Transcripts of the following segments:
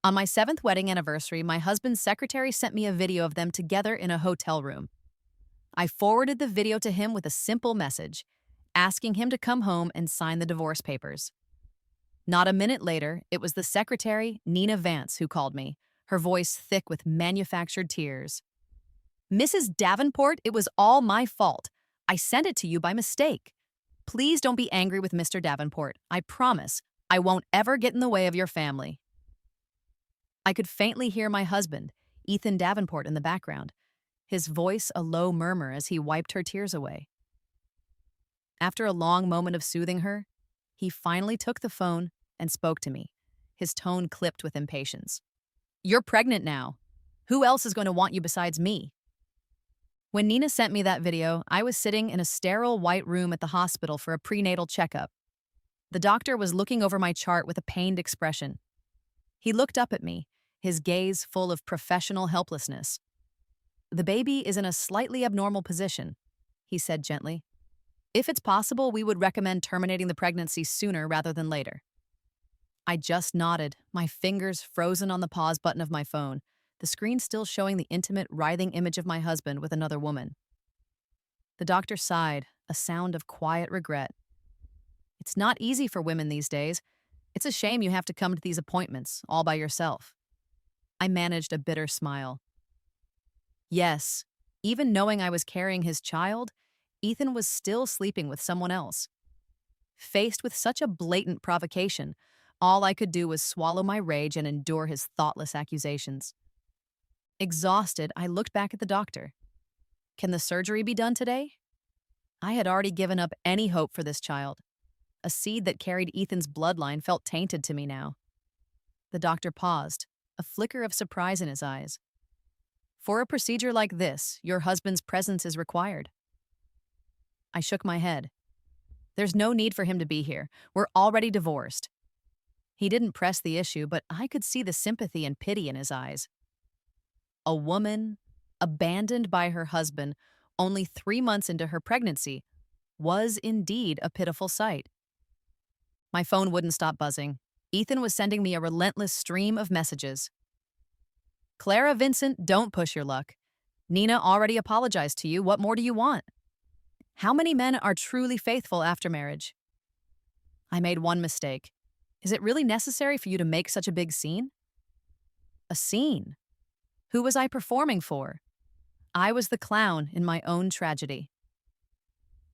On my seventh wedding anniversary, my husband's secretary sent me a video of them together in a hotel room. I forwarded the video to him with a simple message, asking him to come home and sign the divorce papers. Not a minute later, it was the secretary, Nina Vance, who called me, her voice thick with manufactured tears. "Mrs. Davenport, it was all my fault. I sent it to you by mistake. Please don't be angry with Mr. Davenport. I promise I won't ever get in the way of your family." I could faintly hear my husband, Ethan Davenport, in the background, his voice a low murmur as he wiped her tears away. After a long moment of soothing her, he finally took the phone and spoke to me, his tone clipped with impatience. "You're pregnant now. Who else is going to want you besides me?" When Nina sent me that video, I was sitting in a sterile white room at the hospital for a prenatal checkup. The doctor was looking over my chart with a pained expression. He looked up at me, his gaze full of professional helplessness. "The baby is in a slightly abnormal position," he said gently. "If it's possible, we would recommend terminating the pregnancy sooner rather than later." I just nodded, my fingers frozen on the pause button of my phone, the screen still showing the intimate, writhing image of my husband with another woman. The doctor sighed, a sound of quiet regret. "It's not easy for women these days. It's a shame you have to come to these appointments all by yourself." I managed a bitter smile. Yes, even knowing I was carrying his child, Ethan was still sleeping with someone else. Faced with such a blatant provocation, all I could do was swallow my rage and endure his thoughtless accusations. Exhausted, I looked back at the doctor. Can the surgery be done today? I had already given up any hope for this child. A seed that carried Ethan's bloodline felt tainted to me now. The doctor paused, a flicker of surprise in his eyes. "For a procedure like this, your husband's presence is required." I shook my head. "There's no need for him to be here. We're already divorced." He didn't press the issue, but I could see the sympathy and pity in his eyes. A woman, abandoned by her husband only 3 months into her pregnancy, was indeed a pitiful sight. My phone wouldn't stop buzzing. Ethan was sending me a relentless stream of messages. "Clara Vincent, don't push your luck. Nina already apologized to you. What more do you want? How many men are truly faithful after marriage? I made one mistake. Is it really necessary for you to make such a big scene?" A scene? Who was I performing for? I was the clown in my own tragedy.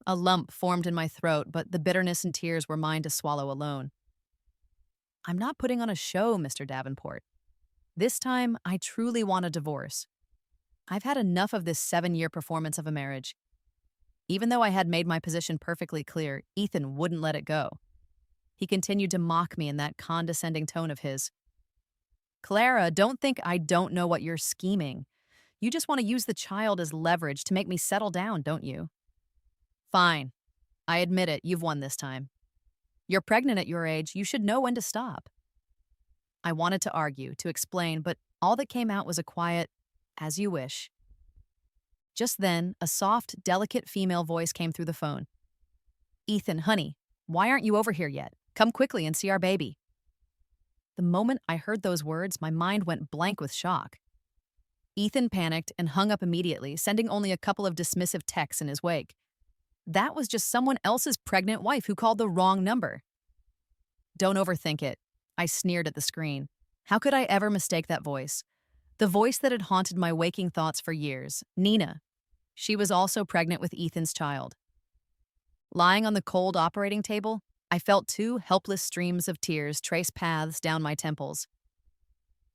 A lump formed in my throat, but the bitterness and tears were mine to swallow alone. "I'm not putting on a show, Mr. Davenport. This time, I truly want a divorce. I've had enough of this 7-year performance of a marriage." Even though I had made my position perfectly clear, Ethan wouldn't let it go. He continued to mock me in that condescending tone of his. "Clara, don't think I don't know what you're scheming. You just want to use the child as leverage to make me settle down, don't you? Fine. I admit it, you've won this time. You're pregnant at your age, you should know when to stop." I wanted to argue, to explain, but all that came out was a quiet, "as you wish." Just then, a soft, delicate female voice came through the phone. "Ethan, honey, why aren't you over here yet? Come quickly and see our baby." The moment I heard those words, my mind went blank with shock. Ethan panicked and hung up immediately, sending only a couple of dismissive texts in his wake. That was just someone else's pregnant wife who called the wrong number. "Don't overthink it," I sneered at the screen. How could I ever mistake that voice? The voice that had haunted my waking thoughts for years, Nina. She was also pregnant with Ethan's child. Lying on the cold operating table, I felt 2 helpless streams of tears trace paths down my temples.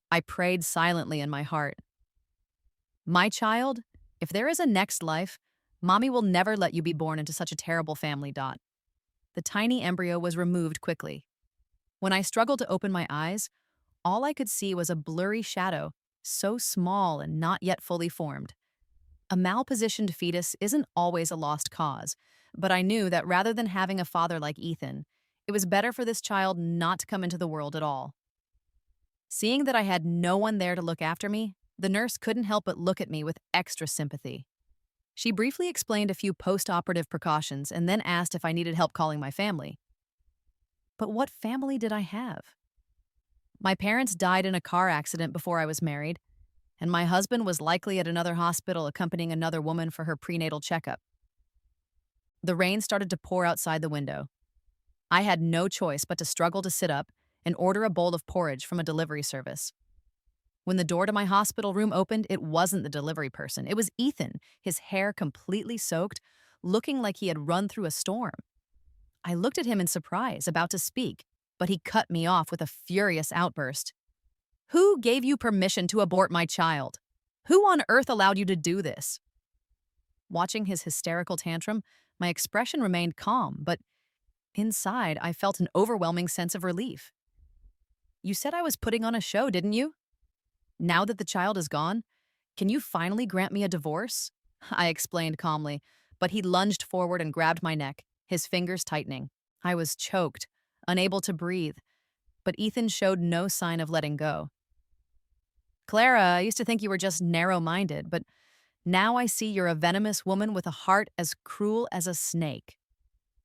I prayed silently in my heart. "My child, if there is a next life, Mommy will never let you be born into such a terrible family." The tiny embryo was removed quickly. When I struggled to open my eyes, all I could see was a blurry shadow, so small and not yet fully formed. A malpositioned fetus isn't always a lost cause, but I knew that rather than having a father like Ethan, it was better for this child not to come into the world at all. Seeing that I had no one there to look after me, the nurse couldn't help but look at me with extra sympathy. She briefly explained a few post-operative precautions and then asked if I needed help calling my family. But what family did I have? My parents died in a car accident before I was married, and my husband was likely at another hospital accompanying another woman for her prenatal checkup. The rain started to pour outside the window. I had no choice but to struggle to sit up and order a bowl of porridge from a delivery service. When the door to my hospital room opened, it wasn't the delivery person. It was Ethan, his hair completely soaked, looking like he had run through a storm. I looked at him in surprise, about to speak, but he cut me off with a furious outburst. "Who gave you permission to abort my child? Who on earth allowed you to do this?" Watching his hysterical tantrum, my expression remained calm, but inside I felt an overwhelming sense of relief. "You said I was putting on a show, didn't you? Now that the child is gone, can you finally grant me a divorce?" I explained calmly, but he lunged forward and grabbed my neck, his fingers tightening. I was choked, unable to breathe, but Ethan showed no sign of letting go. "Clara, I used to think you were just narrow-minded, but now I see you're a venomous woman with a heart as cruel as a snake.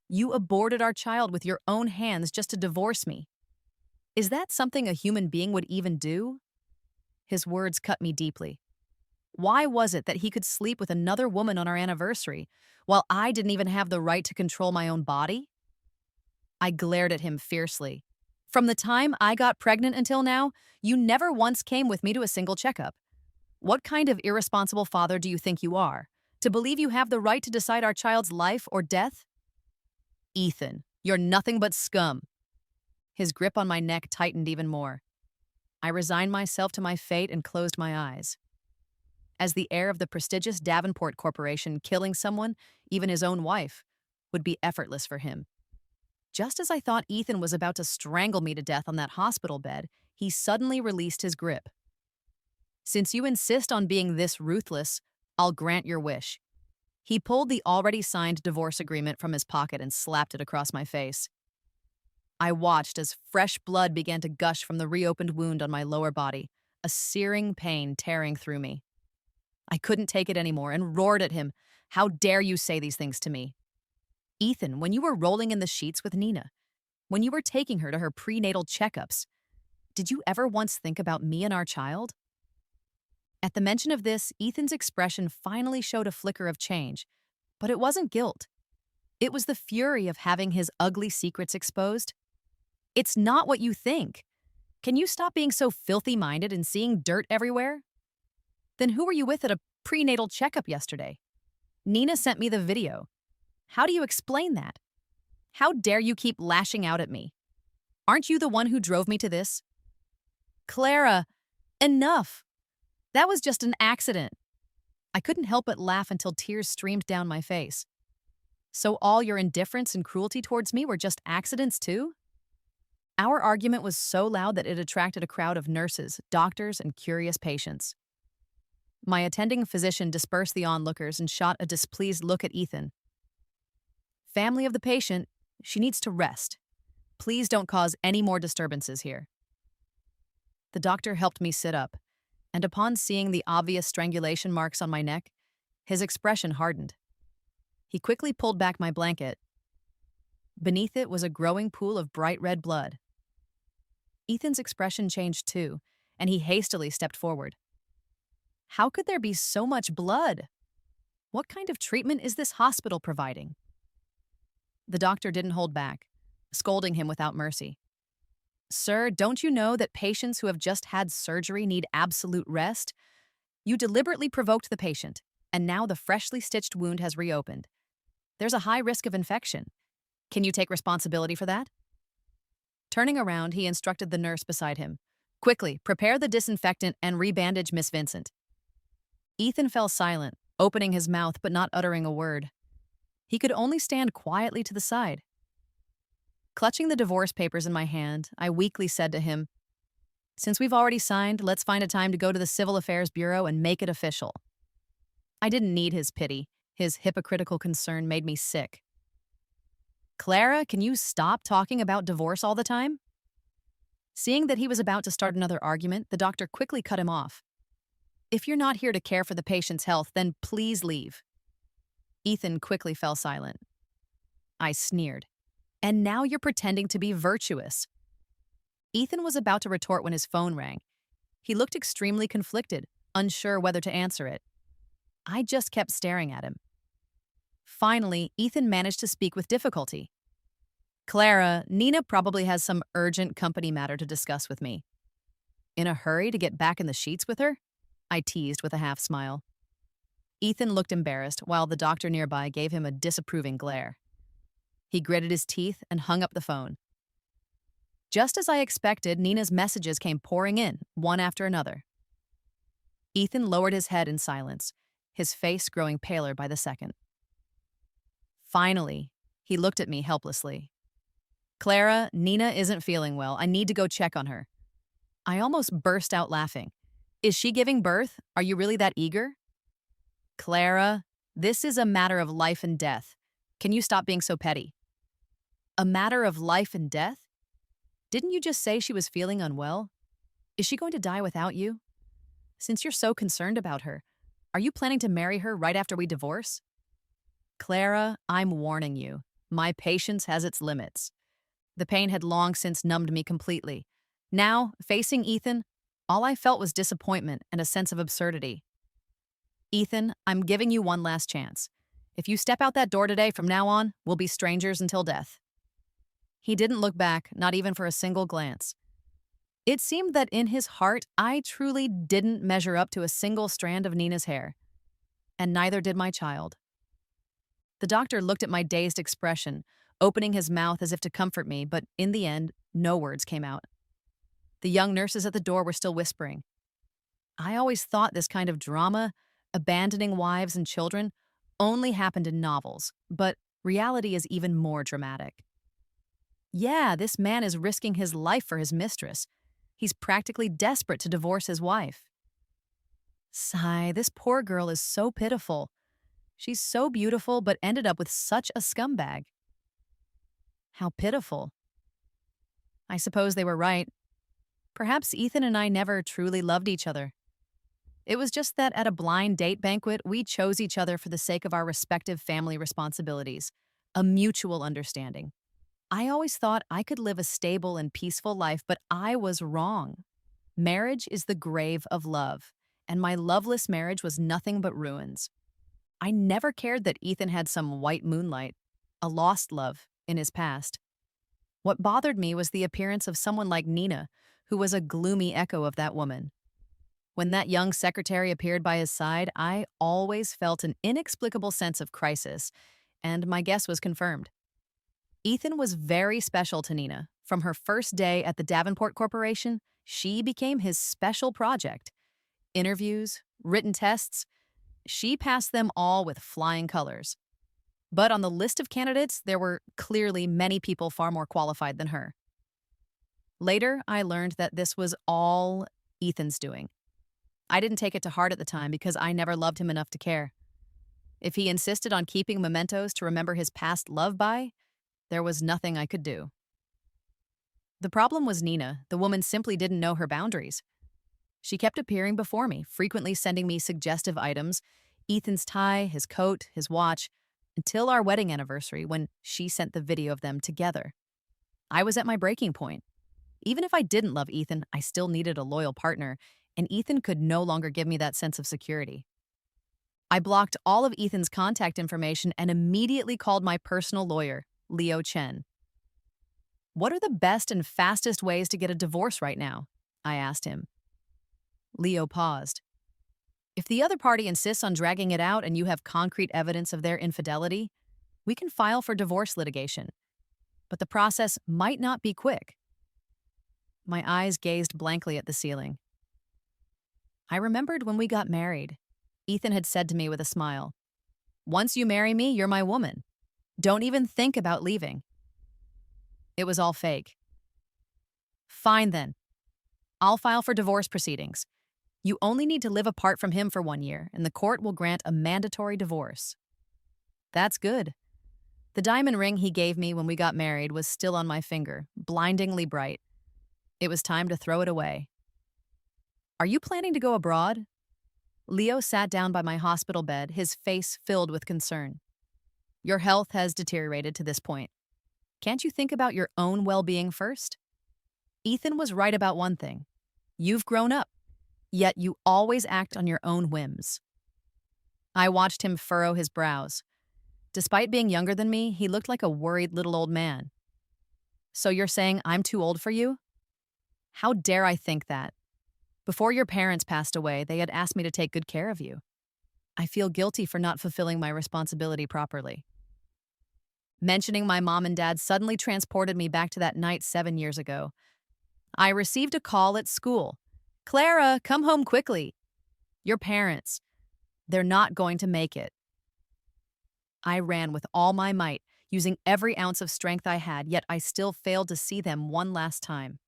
You aborted our child with your own hands just to divorce me. Is that something a human being would even do?" His words cut me deeply. Why was it that he could sleep with another woman on our anniversary, while I didn't even have the right to control my own body? I glared at him fiercely. "From the time I got pregnant until now, you never once came with me to a single checkup. What kind of irresponsible father do you think you are, to believe you have the right to decide our child's life or death?" "Ethan, you're nothing but scum." His grip on my neck tightened even more. I resigned myself to my fate and closed my eyes. As the heir of the prestigious Davenport Corporation, killing someone, even his own wife, would be effortless for him. Just as I thought Ethan was about to strangle me to death on that hospital bed, he suddenly released his grip. "Since you insist on being this ruthless, I'll grant your wish." He pulled the already signed divorce agreement from his pocket and slapped it across my face. I watched as fresh blood began to gush from the reopened wound on my lower body, a searing pain tearing through me. I couldn't take it anymore and roared at him. "How dare you say these things to me? Ethan, when you were rolling in the sheets with Nina, when you were taking her to her prenatal checkups, did you ever once think about me and our child?" At the mention of this, Ethan's expression finally showed a flicker of change, but it wasn't guilt. It was the fury of having his ugly secrets exposed. "It's not what you think. Can you stop being so filthy-minded and seeing dirt everywhere? Then who were you with at a prenatal checkup yesterday? Nina sent me the video. How do you explain that? How dare you keep lashing out at me? Aren't you the one who drove me to this?" "Clara, enough. That was just an accident." I couldn't help but laugh until tears streamed down my face. "So all your indifference and cruelty towards me were just accidents too?" Our argument was so loud that it attracted a crowd of nurses, doctors, and curious patients. My attending physician dispersed the onlookers and shot a displeased look at Ethan. "Family of the patient, she needs to rest. Please don't cause any more disturbances here." The doctor helped me sit up, and upon seeing the obvious strangulation marks on my neck, his expression hardened. He quickly pulled back my blanket. Beneath it was a growing pool of bright red blood. Ethan's expression changed too, and he hastily stepped forward. How could there be so much blood? What kind of treatment is this hospital providing? The doctor didn't hold back, scolding him without mercy. "Sir, don't you know that patients who have just had surgery need absolute rest? You deliberately provoked the patient, and now the freshly stitched wound has reopened. There's a high risk of infection. Can you take responsibility for that?" Turning around, he instructed the nurse beside him. "Quickly, prepare the disinfectant and rebandage Miss Vincent." Ethan fell silent, opening his mouth but not uttering a word. He could only stand quietly to the side. Clutching the divorce papers in my hand, I weakly said to him, "Since we've already signed, let's find a time to go to the Civil Affairs Bureau and make it official." I didn't need his pity. His hypocritical concern made me sick. "Clara, can you stop talking about divorce all the time?" Seeing that he was about to start another argument, the doctor quickly cut him off. "If you're not here to care for the patient's health, then please leave." Ethan quickly fell silent. I sneered. "And now you're pretending to be virtuous." Ethan was about to retort when his phone rang. He looked extremely conflicted, unsure whether to answer it. I just kept staring at him. Finally, Ethan managed to speak with difficulty. Clara, Nina probably has some urgent company matter to discuss with me. In a hurry to get back in the sheets with her? I teased with a half smile. Ethan looked embarrassed while the doctor nearby gave him a disapproving glare. He gritted his teeth and hung up the phone. Just as I expected, Nina's messages came pouring in, one after another. Ethan lowered his head in silence, his face growing paler by the second. Finally, he looked at me helplessly. Clara, Nina isn't feeling well. I need to go check on her. I almost burst out laughing. Is she giving birth? Are you really that eager? Clara, this is a matter of life and death. Can you stop being so petty? A matter of life and death? Didn't you just say she was feeling unwell? Is she going to die without you? Since you're so concerned about her, are you planning to marry her right after we divorce? Clara, I'm warning you. My patience has its limits. The pain had long since numbed me completely. Now, facing Ethan, all I felt was disappointment and a sense of absurdity. Ethan, I'm giving you one last chance. If you step out that door today, from now on, we'll be strangers until death. He didn't look back, not even for a single glance. It seemed that in his heart, I truly didn't measure up to a single strand of Nina's hair. And neither did my child. The doctor looked at my dazed expression, opening his mouth as if to comfort me, but in the end, no words came out. The young nurses at the door were still whispering. I always thought this kind of drama, abandoning wives and children, only happened in novels, but reality is even more dramatic. Yeah, this man is risking his life for his mistress. He's practically desperate to divorce his wife. Sigh, this poor girl is so pitiful. She's so beautiful, but ended up with such a scumbag. How pitiful. I suppose they were right. Perhaps Ethan and I never truly loved each other. It was just that at a blind date banquet, we chose each other for the sake of our respective family responsibilities, a mutual understanding. I always thought I could live a stable and peaceful life, but I was wrong. Marriage is the grave of love, and my loveless marriage was nothing but ruins. I never cared that Ethan had some white moonlight, a lost love, in his past. What bothered me was the appearance of someone like Nina, who was a gloomy echo of that woman. When that young secretary appeared by his side, I always felt an inexplicable sense of crisis, and my guess was confirmed. Ethan was very special to Nina. From her first day at the Davenport Corporation, she became his special project. Interviews, written tests, she passed them all with flying colors. But on the list of candidates, there were clearly many people far more qualified than her. Later, I learned that this was all Ethan's doing. I didn't take it to heart at the time because I never loved him enough to care. If he insisted on keeping mementos to remember his past love by, there was nothing I could do. The problem was Nina. The woman simply didn't know her boundaries. She kept appearing before me, frequently sending me suggestive items, Ethan's tie, his coat, his watch, until our wedding anniversary when she sent the video of them together. I was at my breaking point. Even if I didn't love Ethan, I still needed a loyal partner, and Ethan could no longer give me that sense of security. I blocked all of Ethan's contact information and immediately called my personal lawyer, Leo Chen. What are the best and fastest ways to get a divorce right now? I asked him. Leo paused. If the other party insists on dragging it out and you have concrete evidence of their infidelity, we can file for divorce litigation. But the process might not be quick. My eyes gazed blankly at the ceiling. I remembered when we got married. Ethan had said to me with a smile, "Once you marry me, you're my woman. Don't even think about leaving." It was all fake. Fine then. I'll file for divorce proceedings. You only need to live apart from him for 1 year, and the court will grant a mandatory divorce. That's good. The diamond ring he gave me when we got married was still on my finger, blindingly bright. It was time to throw it away. Are you planning to go abroad? Leo sat down by my hospital bed, his face filled with concern. Your health has deteriorated to this point. Can't you think about your own well-being first? Ethan was right about one thing. You've grown up, yet you always act on your own whims. I watched him furrow his brows. Despite being younger than me, he looked like a worried little old man. So you're saying I'm too old for you? How dare I think that? Before your parents passed away, they had asked me to take good care of you. I feel guilty for not fulfilling my responsibility properly. Mentioning my mom and dad suddenly transported me back to that night 7 years ago. I received a call at school. Clara, come home quickly. Your parents, they're not going to make it. I ran with all my might, using every ounce of strength I had, yet I still failed to see them one last time.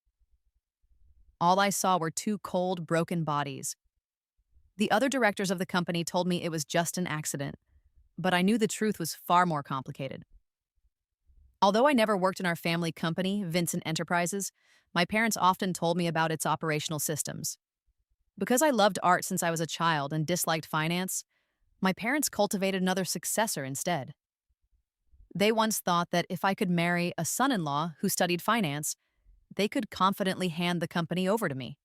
All I saw were two cold, broken bodies. The other directors of the company told me it was just an accident, but I knew the truth was far more complicated. Although I never worked in our family company, Vincent Enterprises, my parents often told me about its operational systems. Because I loved art since I was a child and disliked finance, my parents cultivated another successor instead. They once thought that if I could marry a son-in-law who studied finance, they could confidently hand the company over to me.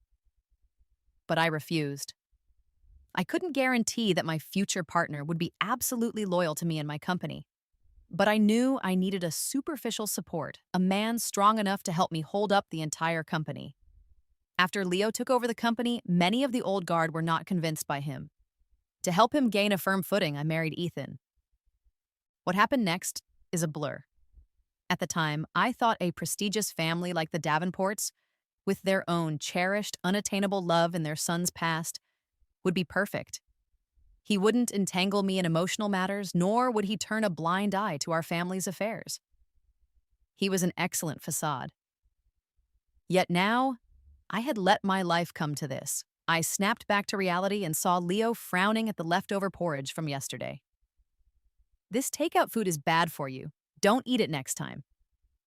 But I refused. I couldn't guarantee that my future partner would be absolutely loyal to me and my company. But I knew I needed a superficial support, a man strong enough to help me hold up the entire company. After Leo took over the company, many of the old guard were not convinced by him. To help him gain a firm footing, I married Ethan. What happened next is a blur. At the time, I thought a prestigious family like the Davenports, with their own cherished, unattainable love in their son's past, would be perfect. He wouldn't entangle me in emotional matters, nor would he turn a blind eye to our family's affairs. He was an excellent facade. Yet now, I had let my life come to this. I snapped back to reality and saw Leo frowning at the leftover porridge from yesterday. This takeout food is bad for you. Don't eat it next time.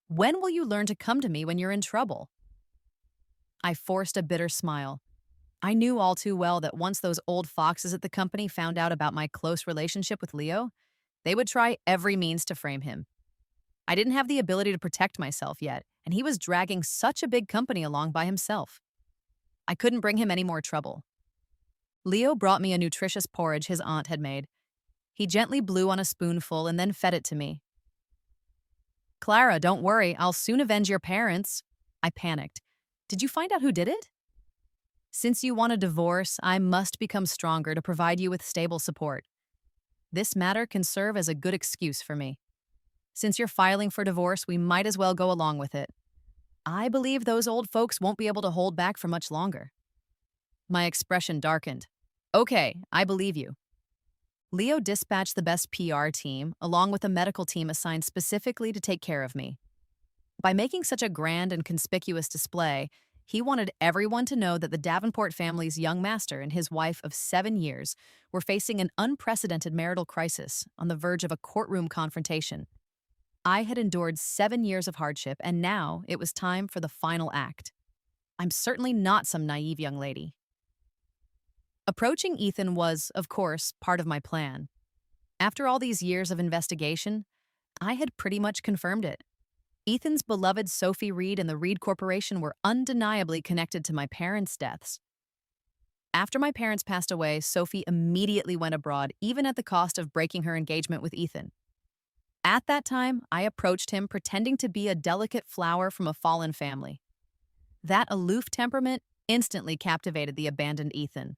When will you learn to come to me when you're in trouble? I forced a bitter smile. I knew all too well that once those old foxes at the company found out about my close relationship with Leo, they would try every means to frame him. I didn't have the ability to protect myself yet, and he was dragging such a big company along by himself. I couldn't bring him any more trouble. Leo brought me a nutritious porridge his aunt had made. He gently blew on a spoonful and then fed it to me. Clara, don't worry, I'll soon avenge your parents. I panicked. Did you find out who did it? Since you want a divorce, I must become stronger to provide you with stable support. This matter can serve as a good excuse for me. Since you're filing for divorce, we might as well go along with it. I believe those old folks won't be able to hold back for much longer. My expression darkened. Okay, I believe you. Leo dispatched the best PR team, along with a medical team assigned specifically to take care of me. By making such a grand and conspicuous display, he wanted everyone to know that the Davenport family's young master and his wife of 7 years were facing an unprecedented marital crisis on the verge of a courtroom confrontation. I had endured 7 years of hardship, and now it was time for the final act. I'm certainly not some naive young lady. Approaching Ethan was, of course, part of my plan. After all these years of investigation, I had pretty much confirmed it. Ethan's beloved Sophie Reed and the Reed Corporation were undeniably connected to my parents' deaths. After my parents passed away, Sophie immediately went abroad, even at the cost of breaking her engagement with Ethan. At that time, I approached him pretending to be a delicate flower from a fallen family. That aloof temperament instantly captivated the abandoned Ethan,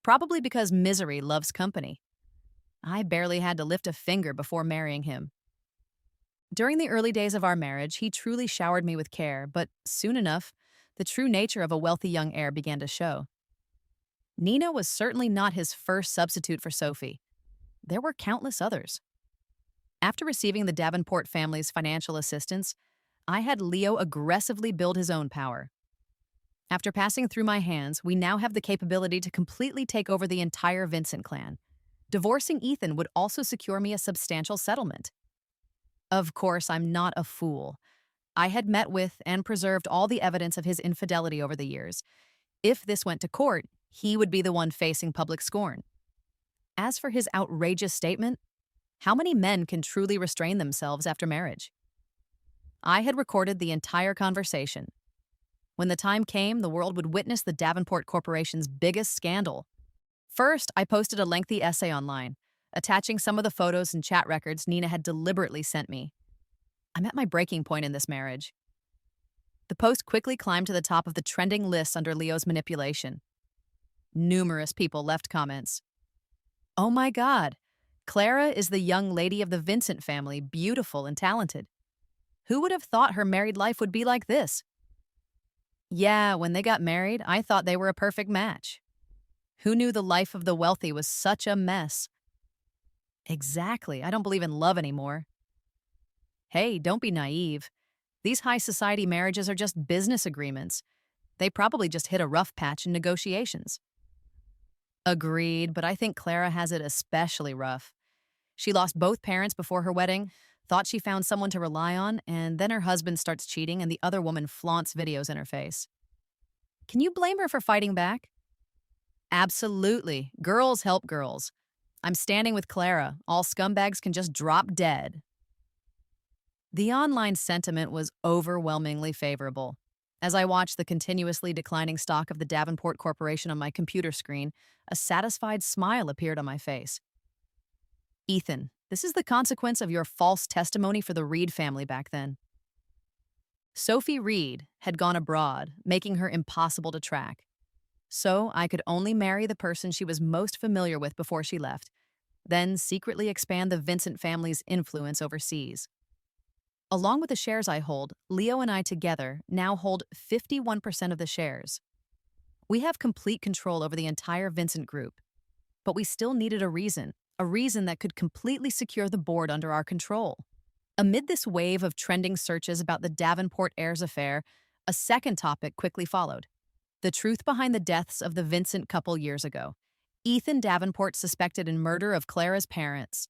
probably because misery loves company. I barely had to lift a finger before marrying him. During the early days of our marriage, he truly showered me with care, but soon enough, the true nature of a wealthy young heir began to show. Nina was certainly not his first substitute for Sophie. There were countless others. After receiving the Davenport family's financial assistance, I had Leo aggressively build his own power. After passing through my hands, we now have the capability to completely take over the entire Vincent clan. Divorcing Ethan would also secure me a substantial settlement. Of course, I'm not a fool. I had met with and preserved all the evidence of his infidelity over the years. If this went to court, he would be the one facing public scorn. As for his outrageous statement, how many men can truly restrain themselves after marriage? I had recorded the entire conversation. When the time came, the world would witness the Davenport Corporation's biggest scandal. First, I posted a lengthy essay online, attaching some of the photos and chat records Nina had deliberately sent me. I'm at my breaking point in this marriage. The post quickly climbed to the top of the trending list under Leo's manipulation. Numerous people left comments. Oh my God, Clara is the young lady of the Vincent family, beautiful and talented. Who would have thought her married life would be like this? Yeah, when they got married, I thought they were a perfect match. Who knew the life of the wealthy was such a mess? Exactly, I don't believe in love anymore. Hey, don't be naive. These high society marriages are just business agreements. They probably just hit a rough patch in negotiations. Agreed, but I think Clara has it especially rough. She lost both parents before her wedding, thought she found someone to rely on, and then her husband starts cheating and the other woman flaunts videos in her face. Can you blame her for fighting back? Absolutely. Girls help girls. I'm standing with Clara. All scumbags can just drop dead. The online sentiment was overwhelmingly favorable. As I watched the continuously declining stock of the Davenport Corporation on my computer screen, a satisfied smile appeared on my face. Ethan, this is the consequence of your false testimony for the Reed family back then. Sophie Reed had gone abroad, making her impossible to track. So I could only marry the person she was most familiar with before she left, then secretly expand the Vincent family's influence overseas. Along with the shares I hold, Leo and I together now hold 51% of the shares. We have complete control over the entire Vincent group, but we still needed a reason that could completely secure the board under our control. Amid this wave of trending searches about the Davenport heirs affair, a second topic quickly followed. The truth behind the deaths of the Vincent couple years ago. Ethan Davenport suspected in murder of Clara's parents.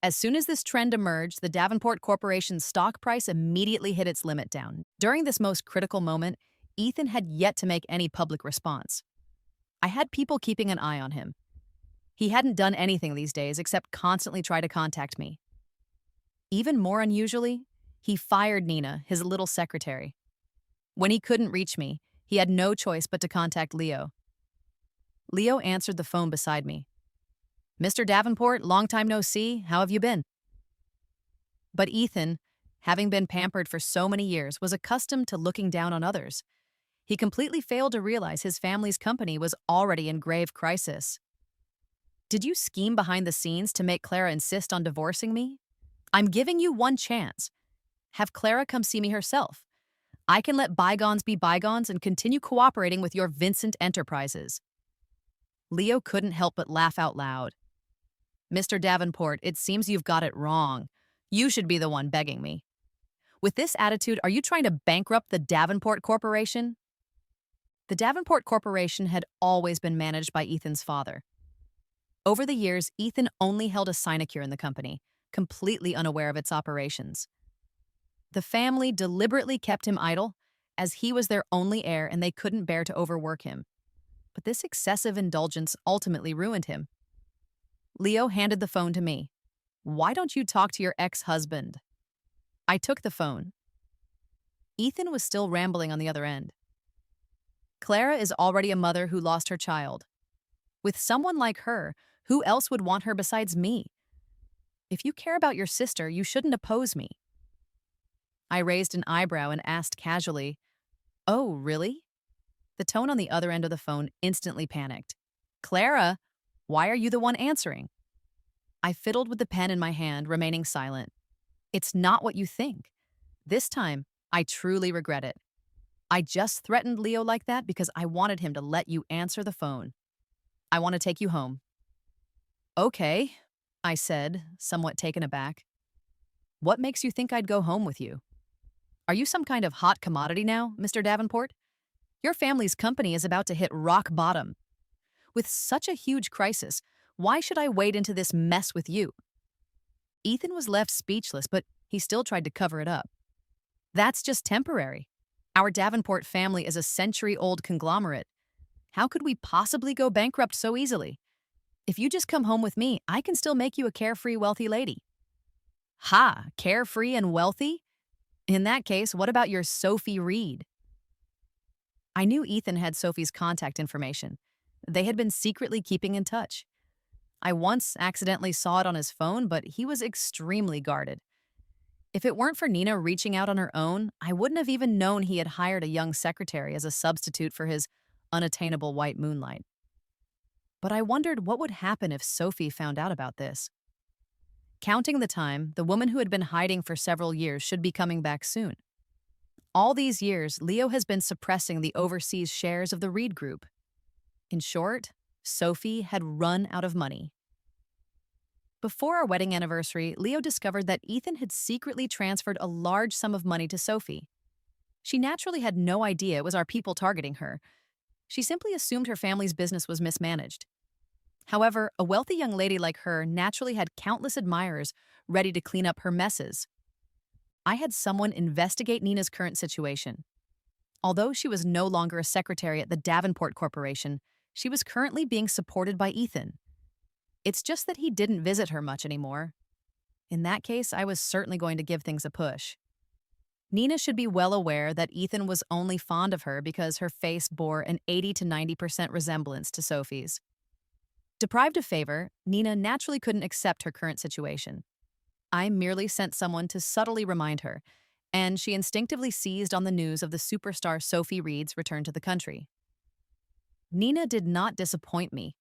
As soon as this trend emerged, the Davenport Corporation's stock price immediately hit its limit down. During this most critical moment, Ethan had yet to make any public response. I had people keeping an eye on him. He hadn't done anything these days except constantly try to contact me. Even more unusually, he fired Nina, his little secretary. When he couldn't reach me, he had no choice but to contact Leo. Leo answered the phone beside me. Mr. Davenport, long time no see, how have you been? But Ethan, having been pampered for so many years, was accustomed to looking down on others. He completely failed to realize his family's company was already in grave crisis. Did you scheme behind the scenes to make Clara insist on divorcing me? I'm giving you one chance. Have Clara come see me herself. I can let bygones be bygones and continue cooperating with your Vincent enterprises. Leo couldn't help but laugh out loud. Mr. Davenport, it seems you've got it wrong. You should be the one begging me. With this attitude, are you trying to bankrupt the Davenport Corporation? The Davenport Corporation had always been managed by Ethan's father. Over the years, Ethan only held a sinecure in the company, completely unaware of its operations. The family deliberately kept him idle, as he was their only heir and they couldn't bear to overwork him. But this excessive indulgence ultimately ruined him. Leo handed the phone to me. Why don't you talk to your ex-husband? I took the phone. Ethan was still rambling on the other end. Clara is already a mother who lost her child. With someone like her, who else would want her besides me? If you care about your sister, you shouldn't oppose me. I raised an eyebrow and asked casually, Oh, really? The tone on the other end of the phone instantly panicked. Clara, why are you the one answering? I fiddled with the pen in my hand, remaining silent. It's not what you think. This time, I truly regret it. I just threatened Leo like that because I wanted him to let you answer the phone. I want to take you home. Okay, I said, somewhat taken aback. What makes you think I'd go home with you? Are you some kind of hot commodity now, Mr. Davenport? Your family's company is about to hit rock bottom. With such a huge crisis, why should I wade into this mess with you? Ethan was left speechless, but he still tried to cover it up. That's just temporary. Our Davenport family is a century-old conglomerate. How could we possibly go bankrupt so easily? If you just come home with me, I can still make you a carefree, wealthy lady. Ha, carefree and wealthy? In that case, what about your Sophie Reed? I knew Ethan had Sophie's contact information. They had been secretly keeping in touch. I once accidentally saw it on his phone, but he was extremely guarded. If it weren't for Nina reaching out on her own, I wouldn't have even known he had hired a young secretary as a substitute for his unattainable white moonlight. But I wondered what would happen if Sophie found out about this. Counting the time, the woman who had been hiding for several years should be coming back soon. All these years, Leo has been suppressing the overseas shares of the Reed Group. In short, Sophie had run out of money. Before our wedding anniversary, Leo discovered that Ethan had secretly transferred a large sum of money to Sophie. She naturally had no idea it was our people targeting her. She simply assumed her family's business was mismanaged. However, a wealthy young lady like her naturally had countless admirers ready to clean up her messes. I had someone investigate Nina's current situation. Although she was no longer a secretary at the Davenport Corporation, she was currently being supported by Ethan. It's just that he didn't visit her much anymore. In that case, I was certainly going to give things a push. Nina should be well aware that Ethan was only fond of her because her face bore an 80 to 90% resemblance to Sophie's. Deprived of favor, Nina naturally couldn't accept her current situation. I merely sent someone to subtly remind her, and she instinctively seized on the news of the superstar Sophie Reed's return to the country. Nina did not disappoint me.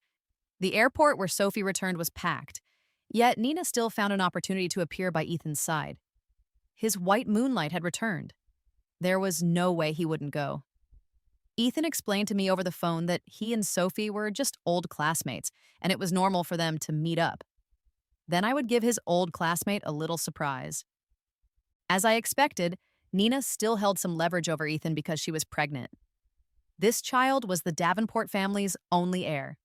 The airport where Sophie returned was packed, yet Nina still found an opportunity to appear by Ethan's side. His white moonlight had returned. There was no way he wouldn't go. Ethan explained to me over the phone that he and Sophie were just old classmates, and it was normal for them to meet up. Then I would give his old classmate a little surprise. As I expected, Nina still held some leverage over Ethan because she was pregnant. This child was the Davenport family's only heir.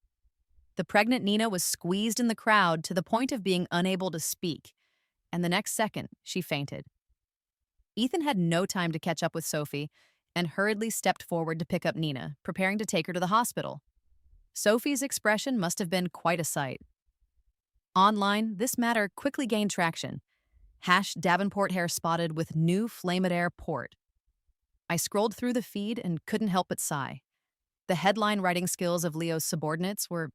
The pregnant Nina was squeezed in the crowd to the point of being unable to speak, and the next second, she fainted. Ethan had no time to catch up with Sophie and hurriedly stepped forward to pick up Nina, preparing to take her to the hospital. Sophie's expression must have been quite a sight. Online, this matter quickly gained traction. #Davenport hair spotted with new Flame-It-Air port. I scrolled through the feed and couldn't help but sigh. The headline writing skills of Leo's subordinates were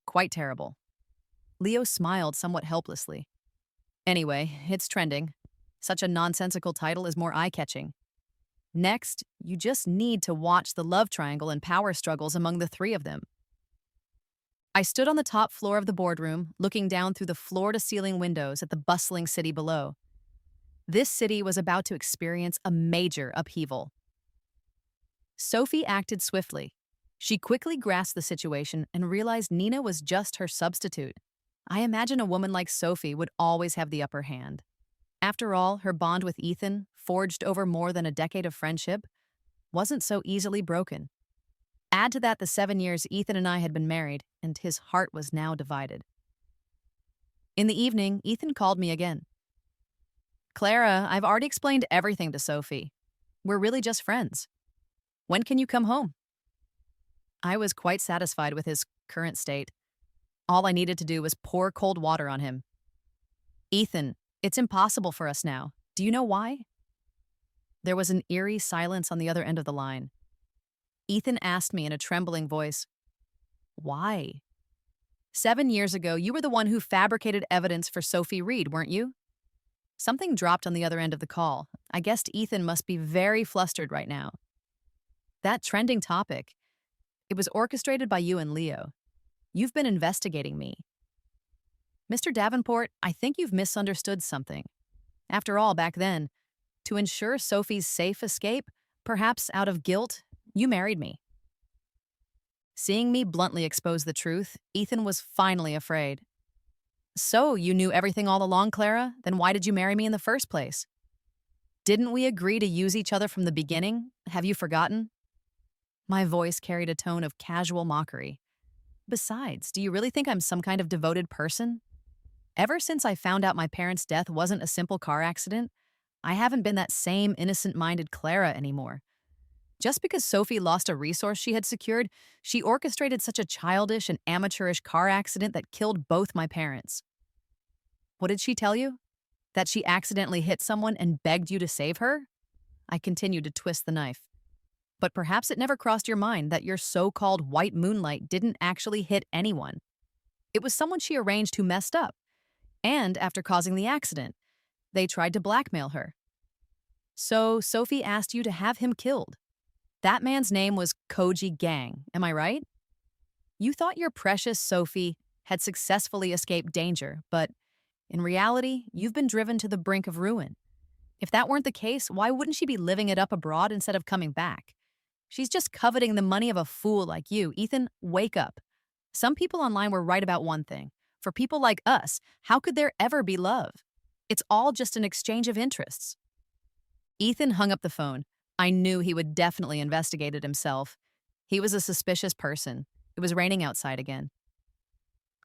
quite terrible. Leo smiled somewhat helplessly. Anyway, it's trending. Such a nonsensical title is more eye-catching. Next, you just need to watch the love triangle and power struggles among the three of them. I stood on the top floor of the boardroom, looking down through the floor-to-ceiling windows at the bustling city below. This city was about to experience a major upheaval. Sophie acted swiftly. She quickly grasped the situation and realized Nina was just her substitute. I imagine a woman like Sophie would always have the upper hand. After all, her bond with Ethan, forged over more than a decade of friendship, wasn't so easily broken. Add to that the 7 years Ethan and I had been married, and his heart was now divided. In the evening, Ethan called me again. "Clara, I've already explained everything to Sophie. We're really just friends. When can you come home?" I was quite satisfied with his current state. All I needed to do was pour cold water on him. "Ethan, it's impossible for us now. Do you know why?" There was an eerie silence on the other end of the line. Ethan asked me in a trembling voice, "Why?" 7 years ago, you were the one who fabricated evidence for Sophie Reed, weren't you? Something dropped on the other end of the call. I guessed Ethan must be very flustered right now. That trending topic, it was orchestrated by you and Leo. You've been investigating me. Mr. Davenport, I think you've misunderstood something. After all, back then, to ensure Sophie's safe escape, perhaps out of guilt, you married me. Seeing me bluntly expose the truth, Ethan was finally afraid. "So, you knew everything all along, Clara? Then why did you marry me in the first place? Didn't we agree to use each other from the beginning? Have you forgotten?" My voice carried a tone of casual mockery. "Besides, do you really think I'm some kind of devoted person? Ever since I found out my parents' death wasn't a simple car accident, I haven't been that same innocent-minded Clara anymore. Just because Sophie lost a resource she had secured, she orchestrated such a childish and amateurish car accident that killed both my parents. What did she tell you? That she accidentally hit someone and begged you to save her?" I continued to twist the knife. But perhaps it never crossed your mind that your so-called white moonlight didn't actually hit anyone. It was someone she arranged who messed up. And after causing the accident, they tried to blackmail her. So Sophie asked you to have him killed. That man's name was Koji Gang, am I right? You thought your precious Sophie had successfully escaped danger, but in reality, you've been driven to the brink of ruin. If that weren't the case, why wouldn't she be living it up abroad instead of coming back? She's just coveting the money of a fool like you. Ethan, wake up. Some people online were right about one thing. For people like us, how could there ever be love? It's all just an exchange of interests. Ethan hung up the phone. I knew he would definitely investigate it himself. He was a suspicious person. It was raining outside again.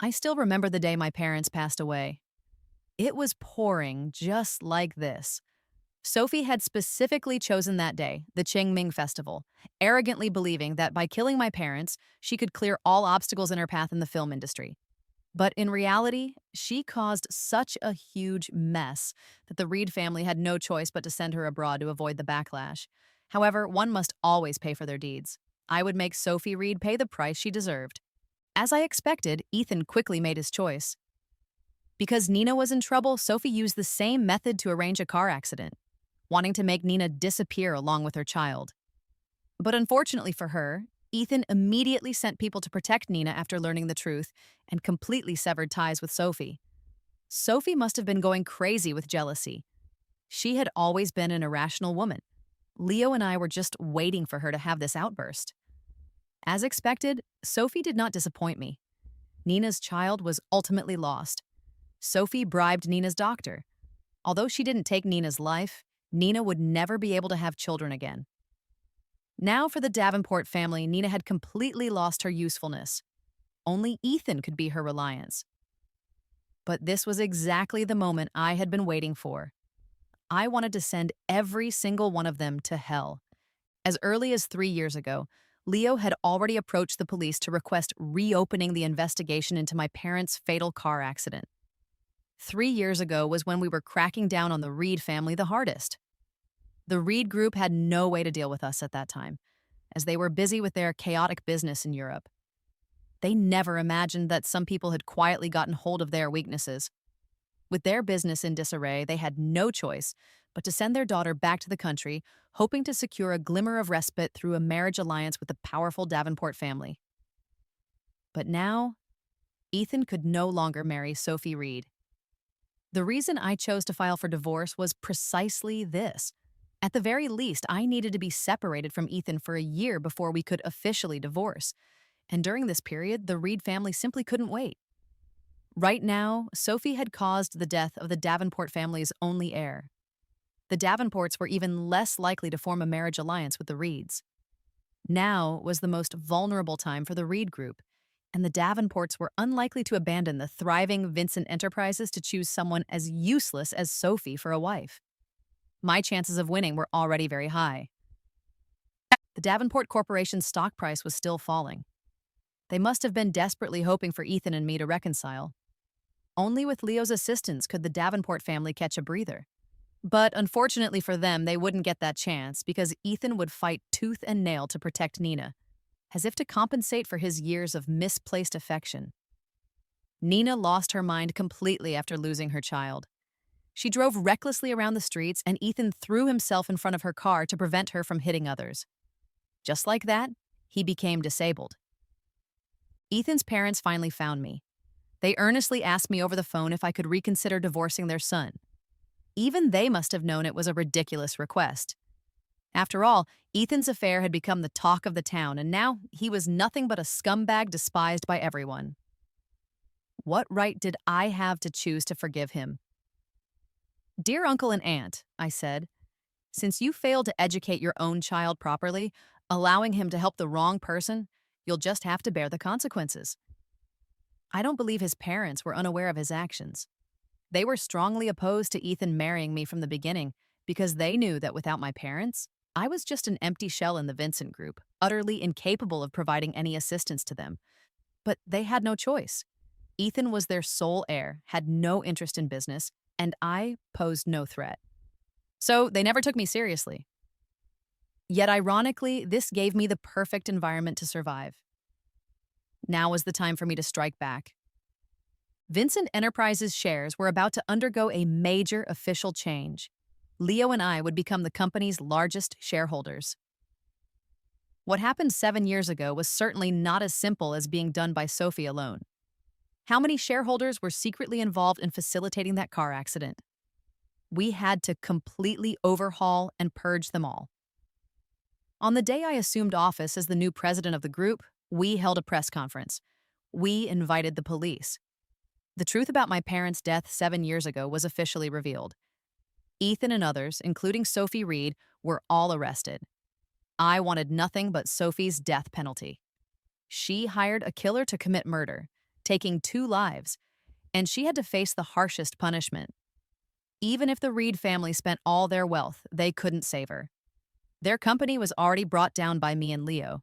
I still remember the day my parents passed away. It was pouring just like this. Sophie had specifically chosen that day, the Qingming Festival, arrogantly believing that by killing my parents, she could clear all obstacles in her path in the film industry. But in reality, she caused such a huge mess that the Reed family had no choice but to send her abroad to avoid the backlash. However, one must always pay for their deeds. I would make Sophie Reed pay the price she deserved. As I expected, Ethan quickly made his choice. Because Nina was in trouble, Sophie used the same method to arrange a car accident, wanting to make Nina disappear along with her child. But unfortunately for her, Ethan immediately sent people to protect Nina after learning the truth and completely severed ties with Sophie. Sophie must have been going crazy with jealousy. She had always been an irrational woman. Leo and I were just waiting for her to have this outburst. As expected, Sophie did not disappoint me. Nina's child was ultimately lost. Sophie bribed Nina's doctor. Although she didn't take Nina's life, Nina would never be able to have children again. Now for the Davenport family, Nina had completely lost her usefulness. Only Ethan could be her reliance. But this was exactly the moment I had been waiting for. I wanted to send every single one of them to hell. As early as 3 years ago, Leo had already approached the police to request reopening the investigation into my parents' fatal car accident. 3 years ago was when we were cracking down on the Reed family the hardest. The Reed group had no way to deal with us at that time, as they were busy with their chaotic business in Europe. They never imagined that some people had quietly gotten hold of their weaknesses. With their business in disarray, they had no choice but to send their daughter back to the country, hoping to secure a glimmer of respite through a marriage alliance with the powerful Davenport family. But now, Ethan could no longer marry Sophie Reed. The reason I chose to file for divorce was precisely this. At the very least, I needed to be separated from Ethan for a year before we could officially divorce. And during this period, the Reed family simply couldn't wait. Right now, Sophie had caused the death of the Davenport family's only heir. The Davenports were even less likely to form a marriage alliance with the Reeds. Now was the most vulnerable time for the Reed group, and the Davenports were unlikely to abandon the thriving Vincent enterprises to choose someone as useless as Sophie for a wife. My chances of winning were already very high. The Davenport Corporation's stock price was still falling. They must have been desperately hoping for Ethan and me to reconcile. Only with Leo's assistance could the Davenport family catch a breather. But unfortunately for them, they wouldn't get that chance because Ethan would fight tooth and nail to protect Nina, as if to compensate for his years of misplaced affection. Nina lost her mind completely after losing her child. She drove recklessly around the streets, and Ethan threw himself in front of her car to prevent her from hitting others. Just like that, he became disabled. Ethan's parents finally found me. They earnestly asked me over the phone if I could reconsider divorcing their son. Even they must have known it was a ridiculous request. After all, Ethan's affair had become the talk of the town, and now he was nothing but a scumbag despised by everyone. What right did I have to choose to forgive him? "Dear uncle and aunt," I said, "since you failed to educate your own child properly, allowing him to help the wrong person, you'll just have to bear the consequences." I don't believe his parents were unaware of his actions. They were strongly opposed to Ethan marrying me from the beginning because they knew that without my parents, I was just an empty shell in the Vincent group, utterly incapable of providing any assistance to them. But they had no choice. Ethan was their sole heir, had no interest in business, and I posed no threat. So they never took me seriously. Yet ironically, this gave me the perfect environment to survive. Now was the time for me to strike back. Vincent Enterprises shares were about to undergo a major official change. Leo and I would become the company's largest shareholders. What happened 7 years ago was certainly not as simple as being done by Sophie alone. How many shareholders were secretly involved in facilitating that car accident? We had to completely overhaul and purge them all. On the day I assumed office as the new president of the group, we held a press conference. We invited the police. The truth about my parents' death 7 years ago was officially revealed. Ethan and others, including Sophie Reed, were all arrested. I wanted nothing but Sophie's death penalty. She hired a killer to commit murder, taking 2 lives, and she had to face the harshest punishment. Even if the Reed family spent all their wealth, they couldn't save her. Their company was already brought down by me and Leo.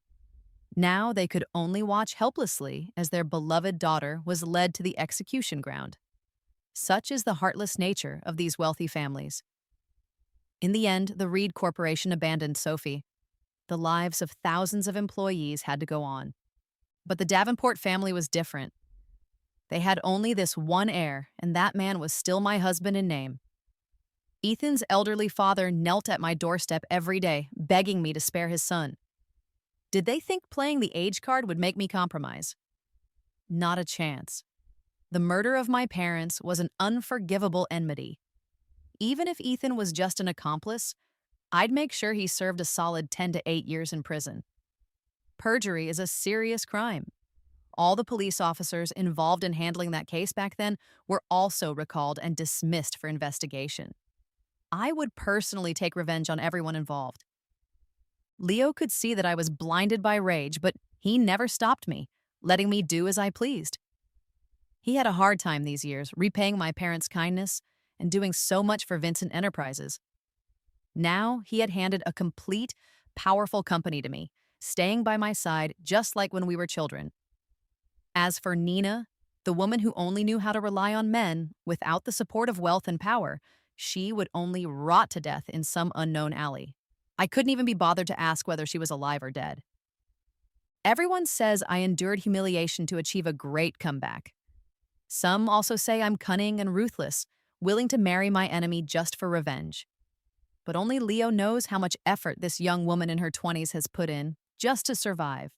Now they could only watch helplessly as their beloved daughter was led to the execution ground. Such is the heartless nature of these wealthy families. In the end, the Reed Corporation abandoned Sophie. The lives of thousands of employees had to go on. But the Davenport family was different. They had only this one heir, and that man was still my husband in name. Ethan's elderly father knelt at my doorstep every day, begging me to spare his son. Did they think playing the age card would make me compromise? Not a chance. The murder of my parents was an unforgivable enmity. Even if Ethan was just an accomplice, I'd make sure he served a solid 10 to 8 years in prison. Perjury is a serious crime. All the police officers involved in handling that case back then were also recalled and dismissed for investigation. I would personally take revenge on everyone involved. Leo could see that I was blinded by rage, but he never stopped me, letting me do as I pleased. He had a hard time these years, repaying my parents' kindness and doing so much for Vincent Enterprises. Now he had handed a complete, powerful company to me, staying by my side just like when we were children. As for Nina, the woman who only knew how to rely on men without the support of wealth and power, she would only rot to death in some unknown alley. I couldn't even be bothered to ask whether she was alive or dead. Everyone says I endured humiliation to achieve a great comeback. Some also say I'm cunning and ruthless, willing to marry my enemy just for revenge. But only Leo knows how much effort this young woman in her 20s has put in just to survive.